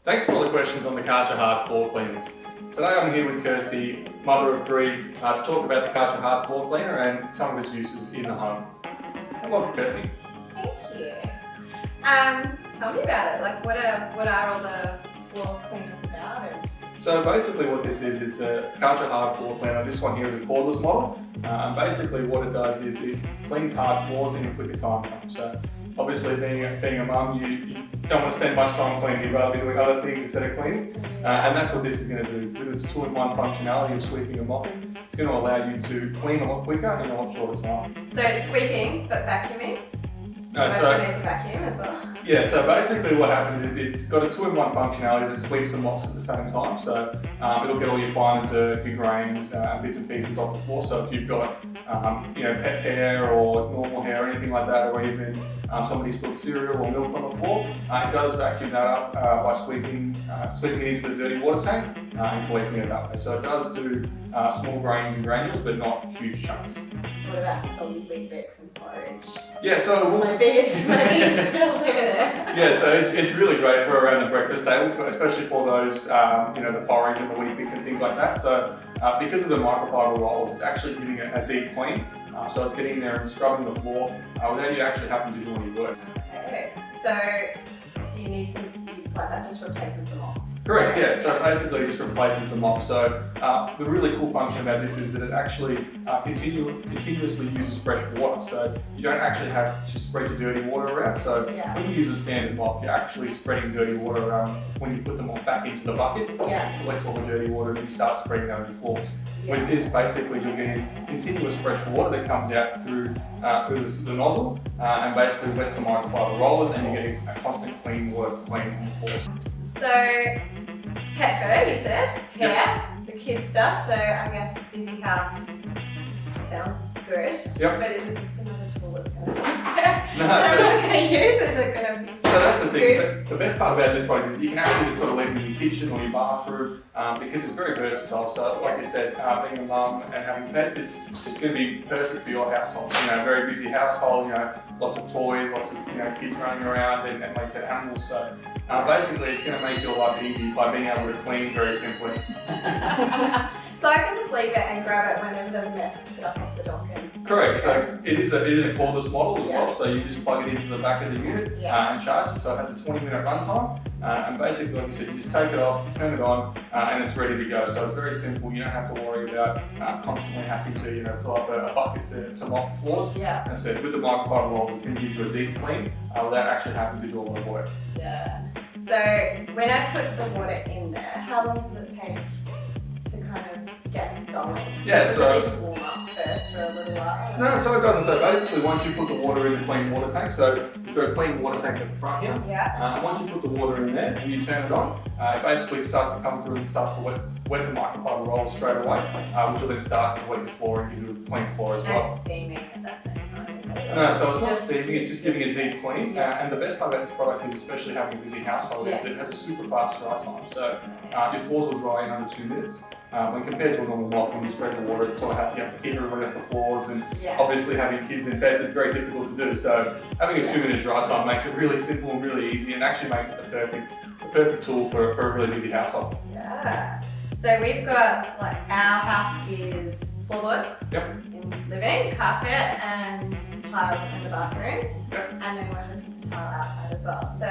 Thanks for all the questions on the Kärcher Hard Floor Cleaners. Today I'm here with Kirsty, mother of three, to talk about the Kärcher Hard Floor Cleaner and some of its uses in the home. Welcome, Kirsty. Thank you. Tell me about it. Like, what are all the floor cleaners about? So basically what this is, it's a Karcher Hard Floor Cleaner. This one here is a cordless model. And basically what it does is it cleans hard floors in a quicker time frame. So obviously being a mum, you don't want to spend much time cleaning, you'd rather be doing other things instead of cleaning. And that's what this is going to do. With its 2-in-1 functionality of sweeping and mopping, it's going to allow you to clean a lot quicker in a lot shorter time. So it's sweeping, but vacuuming? Do I still need to vacuum as well? Yeah, so basically what happens is it's got a 2-in-1 functionality that sweeps and mops at the same time. So it'll get all your fine dirt, your grains, bits and pieces off the floor. So if you've got pet hair or normal hair or anything like that, or even somebody spilled cereal or milk on the floor, it does vacuum that up by sweeping it into the dirty water tank and collecting it that way. So it does do small grains and granules, but not huge chunks. What about soggy wheat bix and porridge? Yeah, so my biggest spills over there. Yeah, so it's really great for around the breakfast table, especially for those the porridge and the wheat bix and things like that. So because of the microfibre rolls, it's actually giving it a deep clean. So it's getting in there and scrubbing the floor without you actually having to do any work. Okay, so do you need to, that just replaces the mop? Correct, yeah. So it basically just replaces the mop. So the really cool function about this is that it actually continuously uses fresh water. So you don't actually have to spread your dirty water around. So when you use a standard mop, you're actually spreading dirty water around. When you put the mop back into the bucket, it collects all the dirty water and you start spreading it over your floors. With this, basically, you're getting continuous fresh water that comes out through the nozzle and basically wets the microfibre rollers, and you're getting a constant clean water cleaning on the floors. So, pet fur, you said, hair, the kid stuff, so I guess busy house sounds good, but is it just another tool that's going to sit there? No, I'm not going to use? Is it going to be So that's the thing, the best part about this product is you can actually just sort of leave it in your kitchen or your bathroom because it's very versatile. So like you said, being a mum and having pets, it's going to be perfect for your household. Very busy household, lots of toys, lots of kids running around and like I said, animals. So basically it's going to make your life easy by being able to clean very simply. So I can just leave it and grab it whenever there's a mess, pick it up off the dock and... Correct, so it is a cordless model as well, so you just plug it into the back of the unit and charge it, so it has a 20-minute runtime, and basically, like I said, you just take it off, turn it on, and it's ready to go. So it's very simple, you don't have to worry about constantly having to fill up a bucket to mop the floors. Yeah. And I said, with the microfibre rolls, it's going to give you a deep clean without actually having to do a lot of work. Yeah. So when I put the water in there, how long does it take to kind of get going? Yeah, so it need to warm up first for a little while? No, so it doesn't. So basically, once you put the water in the clean water tank, so you've got a clean water tank at the front here. Yeah. And once you put the water in there and you turn it on, it basically starts to come through and starts to wet the microfibre rolls straight away, which will then start to wet your floor and give you a clean floor as well. And it's steaming at that same time, is it? No, so it's not steaming, it's just giving a deep clean. And the best part about this product is, especially having a busy household, is it has a super fast dry time. So your floors will dry in under 2 minutes. When compared to a normal mop, when you spread the water, you have to keep everybody off the floors, and obviously having kids and pets is very difficult to do. So having a 2-minute dry time makes it really simple and really easy, and actually makes it the perfect tool for a really busy household. Yeah. So we've got, our house is floorboards in living, carpet and tiles in the bathrooms, and then we're hoping to tile outside as well. So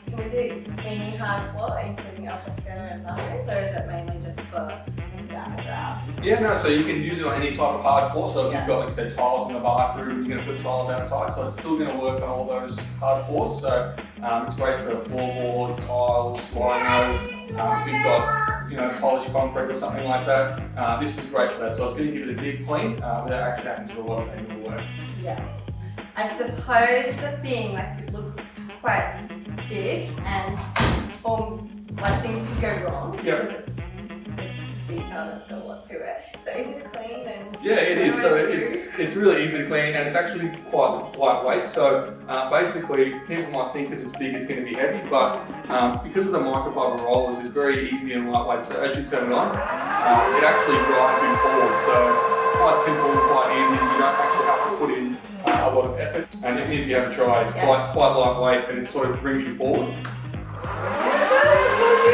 can we do any hard floor, including al fresco and bathrooms, or is it mainly just for that ground? Yeah, no, so you can use it on any type of hard floor. So if you've got, like I said, tiles in the bathroom, you're going to put tiles outside, so it's still going to work on all those hard floors. So it's great for floorboards, tiles, lino. If you've got polished concrete or something like that, this is great for that. So it's going to give it a deep clean without actually having to do a lot of manual work. Yeah. I suppose the thing, it looks quite big and things could go wrong because it's detailed and it's got a lot to it. So easy to clean and... Yeah, it is. So it's really easy to clean, and it's actually quite lightweight. So basically, people might think because it's big it's going to be heavy, but because of the microfibre rollers, it's very easy and lightweight. So as you turn it on, it actually dries you forward. So quite simple, quite easy. You don't actually have to put in a lot of effort. And even if you haven't tried, it's quite lightweight, and it sort of brings you forward. It does.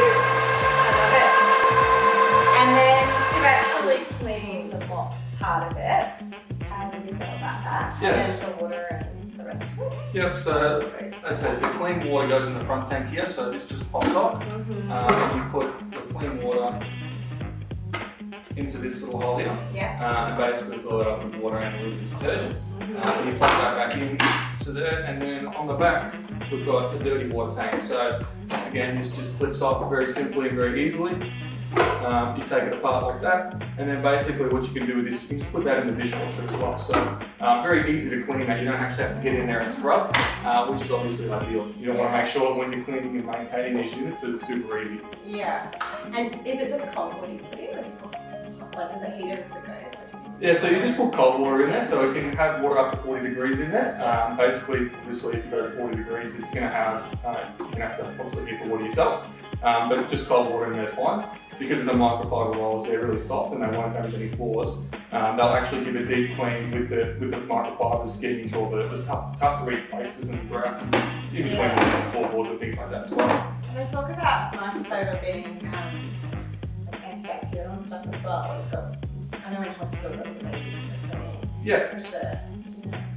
Yes. And then the water and the rest of it. Yep, so as I said, the clean water goes in the front tank here, so this just pops off. You put the clean water into this little hole here, and basically fill it up with water and a little bit of detergent. And you plug that back in to there, and then on the back we've got a dirty water tank. So again, this just clips off very simply and very easily. You take it apart like that, and then basically what you can do with this, you can just put that in the dishwasher as well. So very easy to clean that. You don't actually have to get in there and scrub, which is obviously ideal. You don't want to make sure that when you're cleaning and maintaining these units that it's super easy. Yeah. And is it just cold water you put in? Like, does it heat it as it goes? Yeah, so you just put cold water in there, so it can have water up to 40 degrees in there. Basically, obviously, if you go to 40 degrees, it's going to have, you're going to have to obviously heat the water yourself, but just cold water in there is fine. Because of the microfibre rolls, they're really soft and they won't damage any floors. They'll actually give a deep clean with the microfibres getting into all the tough to reach places and ground in between the floorboards and things like that as well. And they talk about microfibre being like antibacterial and stuff as well. It's got, I know in hospitals that's what they use for cleaning. Yeah.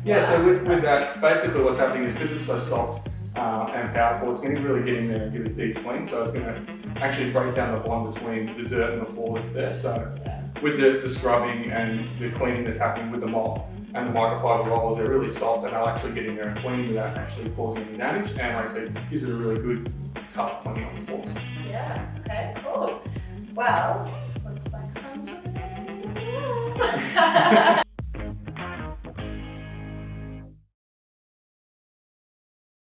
Yeah, so with that, basically what's happening is because it's so soft and powerful, it's going to really get in there and give it a deep clean. So it's going to actually break down the bond between the dirt and the floor that's there. So with the scrubbing and the cleaning that's happening with the mop and the microfibre rollers, they're really soft and they'll actually get in there and clean without actually causing any damage. And like I said, gives it a really good, tough cleaning on the floors. Yeah, okay, cool. Well, looks like fun to